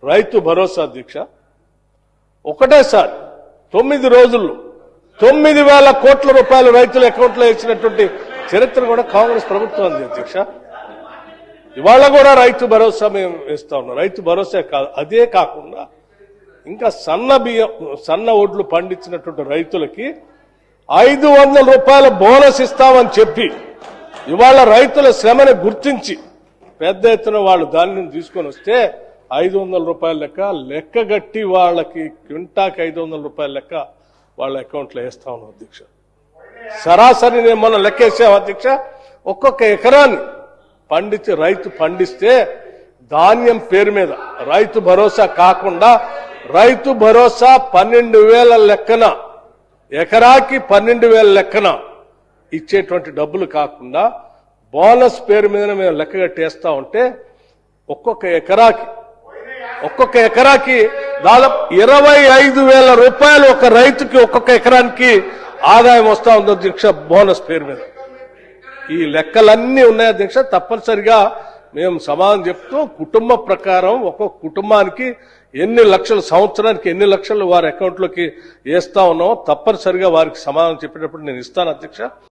రైతు భరోసా దీక్ష ఒకటేసారి 9 రోజుల్లో 9,000 కోట్ల రూపాయలు రైతుల అకౌంట్లో ఇచ్చినటువంటి చరిత్ర కూడా కాంగ్రెస్ ప్రభుత్వం ఉంది అధ్యక్ష. ఇవాళ కూడా రైతు భరోసా మేము ఇస్తా ఉన్నాం. రైతు భరోసా కాదు, అదే కాకుండా ఇంకా సన్న ఒడ్లు పండించినటువంటి రైతులకి 500 రూపాయల బోనస్ ఇస్తామని చెప్పి ఇవాళ రైతుల శ్రమను గుర్తించి పెద్ద ఎత్తున వాళ్ళు దాన్ని తీసుకొని వస్తే 500 రూపాయల లెక్కగట్టి వాళ్ళకి క్వింటాకి 500 రూపాయల లెక్క వాళ్ళ అకౌంట్లో వేస్తా ఉన్నాం అధ్యక్ష. సరాసరి నేను మొన్న లెక్కేసాం అధ్యక్ష. ఒక్కొక్క ఎకరాన్ని రైతు పండిస్తే ధాన్యం పేరు మీద రైతు భరోసా కాకుండా రైతు భరోసా 12,000 లెక్కన ఎకరాకి 12,000 లెక్కన ఇచ్చేటువంటి డబ్బులు కాకుండా బోనస్ పేరు మీద మేము లెక్క కట్టేస్తా ఉంటే ఒక్కొక్క ఎకరాకి దాదాపు 25,000 రూపాయలు ఒక రైతుకి ఒక్కొక్క ఎకరానికి ఆదాయం వస్తా ఉంది అధ్యక్ష బోనస్ పేరు మీద. ఈ లెక్కలన్నీ ఉన్నాయి అధ్యక్ష. తప్పనిసరిగా మేము సమాధానం చెప్తూ కుటుంబ ప్రకారం ఒక్కొక్క కుటుంబానికి ఎన్ని లక్షలు సంవత్సరానికి ఎన్ని లక్షలు వారి అకౌంట్లోకి వేస్తా ఉన్నామో తప్పనిసరిగా వారికి సమాధానం చెప్పేటప్పుడు నేను ఇస్తాను అధ్యక్ష.